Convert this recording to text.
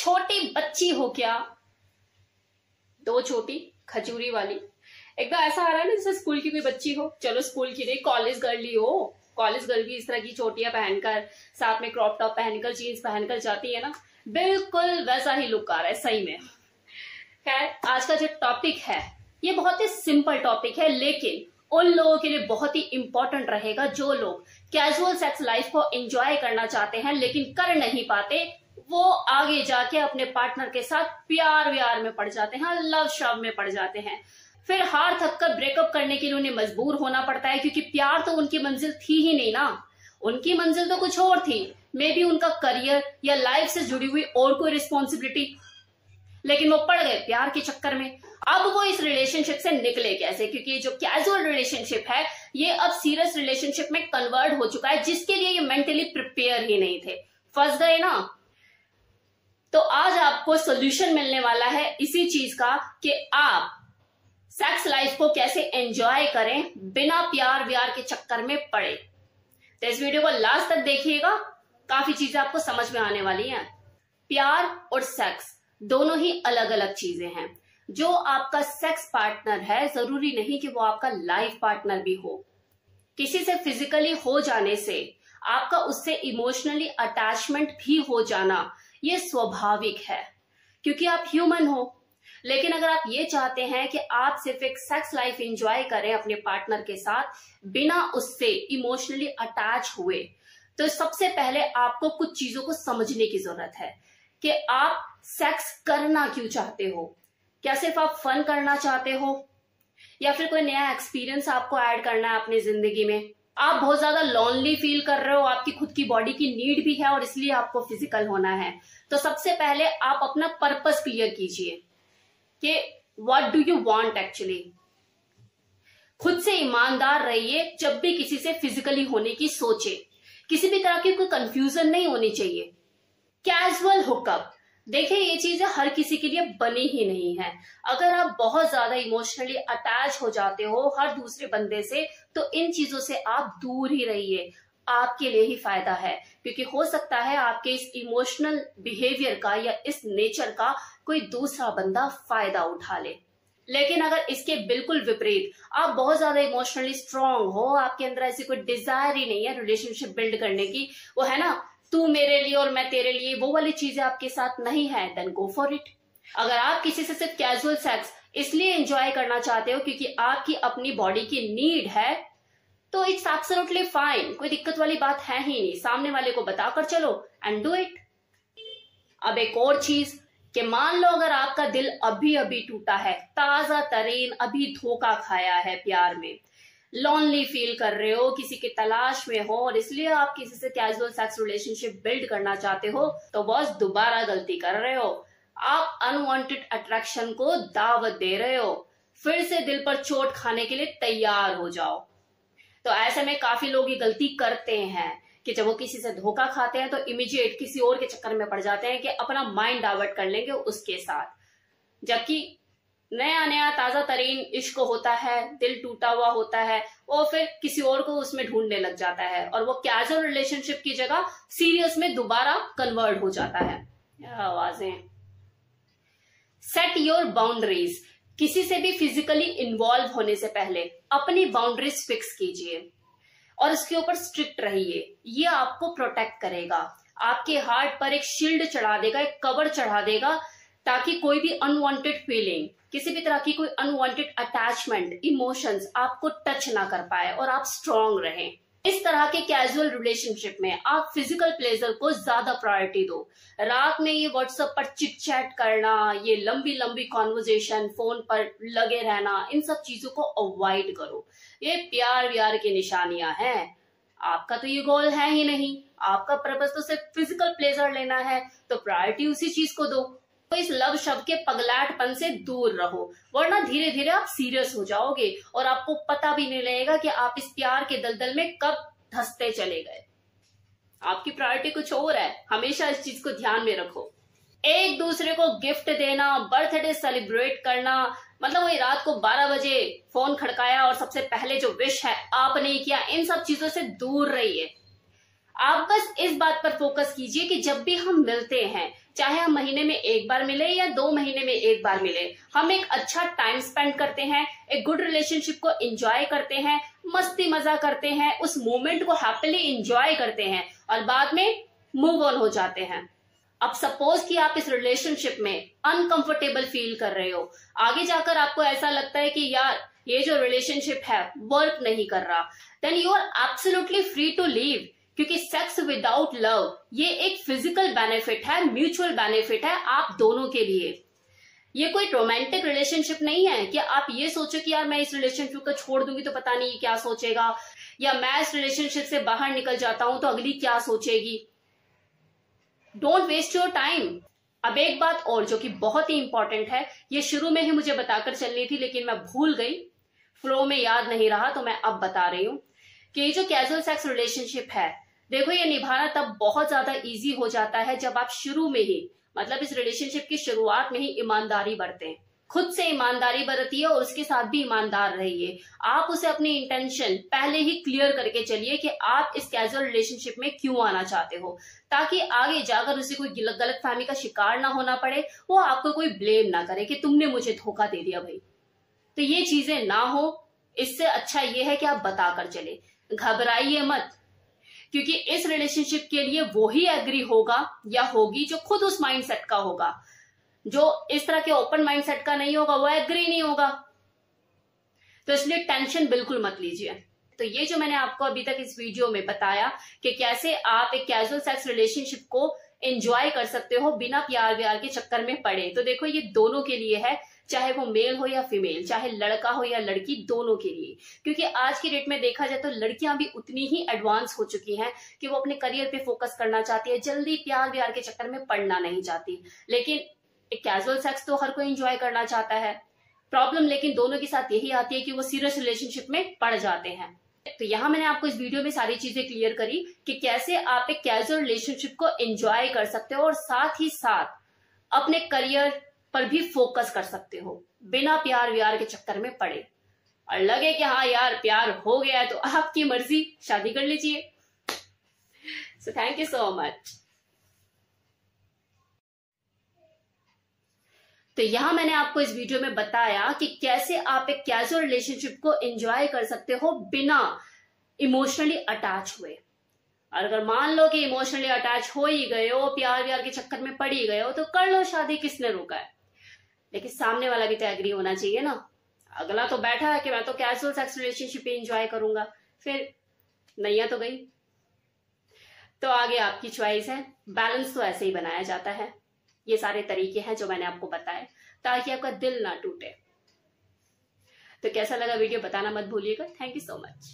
छोटी बच्ची हो क्या, दो छोटी खजूरी वाली। एकदम ऐसा आ रहा है ना जैसे स्कूल की कोई बच्ची हो। चलो स्कूल की नहीं, कॉलेज गर्ल ही हो। कॉलेज गर्ल भी इस तरह की चोटियां पहनकर, साथ में क्रॉप टॉप पहनकर, जीन्स पहनकर जाती है ना, बिल्कुल वैसा ही लुक आ रहा है सही में। खैर, आज का जो टॉपिक है ये बहुत ही सिंपल टॉपिक है, लेकिन उन लोगों के लिए बहुत ही इंपॉर्टेंट रहेगा जो लोग कैजुअल सेक्स लाइफ को एंजॉय करना चाहते हैं लेकिन कर नहीं पाते। वो आगे जाके अपने पार्टनर के साथ प्यार व्यार में पड़ जाते हैं, लव शव में पड़ जाते हैं। फिर हार थक कर ब्रेकअप करने के लिए उन्हें मजबूर होना पड़ता है, क्योंकि प्यार तो उनकी मंजिल थी ही नहीं ना। उनकी मंजिल तो कुछ और थी, मे बी उनका करियर या लाइफ से जुड़ी हुई और कोई रिस्पॉन्सिबिलिटी, लेकिन वो पड़ गए प्यार के चक्कर में। अब वो इस रिलेशनशिप से निकले कैसे, क्योंकि जो कैजुअल रिलेशनशिप है ये अब सीरियस रिलेशनशिप में कन्वर्ट हो चुका है, जिसके लिए ये मेंटली प्रिपेयर ही नहीं थे। फंस गए ना। तो आज आपको सोल्यूशन मिलने वाला है इसी चीज का कि आप सेक्स लाइफ को कैसे एंजॉय करें बिना प्यार व्यार के चक्कर में पड़े। तो इस वीडियो को लास्ट तक देखिएगा, काफी चीजें आपको समझ में आने वाली हैं। प्यार और सेक्स दोनों ही अलग अलग चीजें हैं। जो आपका सेक्स पार्टनर है जरूरी नहीं कि वो आपका लाइफ पार्टनर भी हो। किसी से फिजिकली हो जाने से आपका उससे इमोशनली अटैचमेंट भी हो जाना ये स्वाभाविक है, क्योंकि आप ह्यूमन हो। लेकिन अगर आप ये चाहते हैं कि आप सिर्फ एक सेक्स लाइफ एंजॉय करें अपने पार्टनर के साथ बिना उससे इमोशनली अटैच हुए, तो सबसे पहले आपको कुछ चीजों को समझने की जरूरत है कि आप सेक्स करना क्यों चाहते हो। क्या सिर्फ आप फन करना चाहते हो, या फिर कोई नया एक्सपीरियंस आपको ऐड करना है अपनी जिंदगी में। आप बहुत ज्यादा लॉनली फील कर रहे हो, आपकी खुद की बॉडी की नीड भी है और इसलिए आपको फिजिकल होना है। तो सबसे पहले आप अपना पर्पस क्लियर कीजिए कि what do you want actually. खुद से ईमानदार रहिए जब भी किसी से फिजिकली होने की सोचे। किसी भी तरह की कोई कंफ्यूजन नहीं होनी चाहिए। कैजुअल हुकअप, देखिए ये चीजें हर किसी के लिए बनी ही नहीं है। अगर आप बहुत ज्यादा इमोशनली अटैच हो जाते हो हर दूसरे बंदे से, तो इन चीजों से आप दूर ही रहिए, आपके लिए ही फायदा है। क्योंकि हो सकता है आपके इस इमोशनल बिहेवियर का या इस नेचर का कोई दूसरा बंदा फायदा उठा ले। लेकिन अगर इसके बिल्कुल विपरीत आप बहुत ज्यादा इमोशनली स्ट्रांग हो, आपके अंदर ऐसी कोई डिजायर ही नहीं है रिलेशनशिप बिल्ड करने की, वो है ना तू मेरे लिए और मैं तेरे लिए, वो वाली चीजें आपके साथ नहीं है, देन गो फॉर इट। अगर आप किसी से सिर्फ कैजुअल सेक्स इसलिए एंजॉय करना चाहते हो क्योंकि आपकी अपनी बॉडी की नीड है, तो इट्स एब्सोल्युटली फाइन, कोई दिक्कत वाली बात है ही नहीं। सामने वाले को बताकर चलो एंड डू इट। अब एक और चीज कि मान लो अगर आपका दिल अभी अभी टूटा है, ताजा तरीन अभी धोखा खाया है प्यार में, लॉनली फील कर रहे हो, किसी की तलाश में हो और इसलिए आप किसी से कैजुअल सेक्स रिलेशनशिप बिल्ड करना चाहते हो, तो बस दोबारा गलती कर रहे हो। आप अनवांटेड अट्रैक्शन को दावत दे रहे हो। फिर से दिल पर चोट खाने के लिए तैयार हो जाओ। तो ऐसे में काफी लोग ये गलती करते हैं कि जब वो किसी से धोखा खाते हैं तो इमीडिएट किसी और के चक्कर में पड़ जाते हैं कि अपना माइंड डाइवर्ट कर लेंगे उसके साथ। जबकि नया नया ताजा तरीन इश्क होता है, दिल टूटा हुआ होता है, वो फिर किसी और को उसमें ढूंढने लग जाता है और वो कैजुअल रिलेशनशिप की जगह सीरियस में दोबारा कन्वर्ट हो जाता है। आवाजें। Set your boundaries. किसी से भी फिजिकली इन्वॉल्व होने से पहले अपनी बाउंड्रीज फिक्स कीजिए और उसके ऊपर स्ट्रिक्ट रहिए। ये आपको प्रोटेक्ट करेगा, आपके हार्ट पर एक शील्ड चढ़ा देगा, एक कवर चढ़ा देगा, ताकि कोई भी अनवांटेड फीलिंग, किसी भी तरह की कोई अनवांटेड अटैचमेंट, इमोशंस आपको टच ना कर पाए और आप स्ट्रांग रहें। इस तरह के कैजुअल रिलेशनशिप में आप फिजिकल प्लेजर को ज्यादा प्रायोरिटी दो। रात में ये व्हाट्सएप पर चिट चैट करना, ये लंबी लंबी कॉन्वर्जेशन, फोन पर लगे रहना, इन सब चीजों को अवॉइड करो। ये प्यार व्यार की निशानियां हैं। आपका तो ये गोल है ही नहीं, आपका पर्पस तो सिर्फ फिजिकल प्लेजर लेना है, तो प्रायोरिटी उसी चीज को दो। तो इस लव शब्द के पगलैटपन से दूर रहो, वरना धीरे धीरे आप सीरियस हो जाओगे और आपको पता भी नहीं लगेगा कि आप इस प्यार के दलदल में कब धंसते चले गए। आपकी प्रायोरिटी कुछ और है, हमेशा इस चीज को ध्यान में रखो। एक दूसरे को गिफ्ट देना, बर्थडे सेलिब्रेट करना, मतलब वही रात को 12 बजे फोन खड़काया और सबसे पहले जो विश है आपने किया, इन सब चीजों से दूर रहिए। आप बस इस बात पर फोकस कीजिए कि जब भी हम मिलते हैं, चाहे हम महीने में एक बार मिले या 2 महीने में एक बार मिले, हम एक अच्छा टाइम स्पेंड करते हैं, एक गुड रिलेशनशिप को एंजॉय करते हैं, मस्ती मजा करते हैं, उस मोमेंट को हैप्पीली एंजॉय करते हैं और बाद में मूव ऑन हो जाते हैं। अब सपोज कि आप इस रिलेशनशिप में अनकंफर्टेबल फील कर रहे हो, आगे जाकर आपको ऐसा लगता है कि यार ये जो रिलेशनशिप है वर्क नहीं कर रहा, then you are absolutely free to leave, क्योंकि सेक्स विदाउट लव ये एक फिजिकल बेनिफिट है, म्यूचुअल बेनिफिट है आप दोनों के लिए। ये कोई रोमांटिक रिलेशनशिप नहीं है कि आप ये सोचो कि यार मैं इस रिलेशनशिप को छोड़ दूंगी तो पता नहीं क्या सोचेगा, या मैं इस रिलेशनशिप से बाहर निकल जाता हूं तो अगली क्या सोचेगी। Don't waste your time. अब एक बात और जो कि बहुत ही इंपॉर्टेंट है, ये शुरू में ही मुझे बताकर चलनी थी लेकिन मैं भूल गई, फ्लो में याद नहीं रहा, तो मैं अब बता रही हूं कि ये जो कैजुअल सेक्स रिलेशनशिप है, देखो ये निभाना तब बहुत ज्यादा इजी हो जाता है जब आप शुरू में ही, मतलब इस रिलेशनशिप की शुरुआत में ही ईमानदारी बरतें, खुद से ईमानदारी बरतिए और उसके साथ भी ईमानदार रहिए। आप उसे अपनी इंटेंशन पहले ही क्लियर करके चलिए कि आप इस कैजुअल रिलेशनशिप में क्यों आना चाहते हो, ताकि आगे जाकर उसे कोई गलतफहमी का शिकार ना होना पड़े, वो आपको कोई ब्लेम ना करे कि तुमने मुझे धोखा दे दिया भाई। तो ये चीजें ना हो, इससे अच्छा ये है कि आप बताकर चले, घबराइए मत, क्योंकि इस रिलेशनशिप के लिए वो ही एग्री होगा या होगी जो खुद उस माइंडसेट का होगा। जो इस तरह के ओपन माइंडसेट का नहीं होगा वो एग्री नहीं होगा। तो इसलिए टेंशन बिल्कुल मत लीजिए। तो ये जो मैंने आपको अभी तक इस वीडियो में बताया कि कैसे आप एक कैजुअल सेक्स रिलेशनशिप को एंजॉय कर सकते हो बिना प्यार व्यार के चक्कर में पड़े, तो देखो ये दोनों के लिए है, चाहे वो मेल हो या फीमेल, चाहे लड़का हो या लड़की, दोनों के लिए। क्योंकि आज की डेट में देखा जाए तो लड़कियां भी उतनी ही एडवांस हो चुकी हैं कि वो अपने करियर पे फोकस करना चाहती है, जल्दी प्यार व्यार के चक्कर में पड़ना नहीं चाहती। लेकिन एक कैजुअल सेक्स तो हर कोई एंजॉय करना चाहता है। प्रॉब्लम लेकिन दोनों के साथ यही आती है कि वो सीरियस रिलेशनशिप में पड़ जाते हैं। तो यहाँ मैंने आपको इस वीडियो में सारी चीजें क्लियर करी कि कैसे आप एक कैजुअल रिलेशनशिप को एंजॉय कर सकते हो और साथ ही साथ अपने करियर पर भी फोकस कर सकते हो बिना प्यार व्यार के चक्कर में पड़े। और लगे कि हाँ यार प्यार हो गया है तो आपकी मर्जी, शादी कर लीजिए। So thank you so much. तो यहां मैंने आपको इस वीडियो में बताया कि कैसे आप एक कैजुअल रिलेशनशिप को एंजॉय कर सकते हो बिना इमोशनली अटैच हुए। और अगर मान लो कि इमोशनली अटैच हो ही गए हो, प्यार व्यार के चक्कर में पड़ ही गए हो, तो कर लो शादी, किसने रोका है। लेकिन सामने वाला भी तो एग्री होना चाहिए ना। अगला तो बैठा है कि मैं तो कैजुअल सेक्स रिलेशनशिप एंजॉय करूंगा, फिर नैया तो गई। तो आगे आपकी चॉइस है, बैलेंस तो ऐसे ही बनाया जाता है। ये सारे तरीके हैं जो मैंने आपको बताए ताकि आपका दिल ना टूटे। तो कैसा लगा वीडियो बताना मत भूलिएगा। Thank you so much.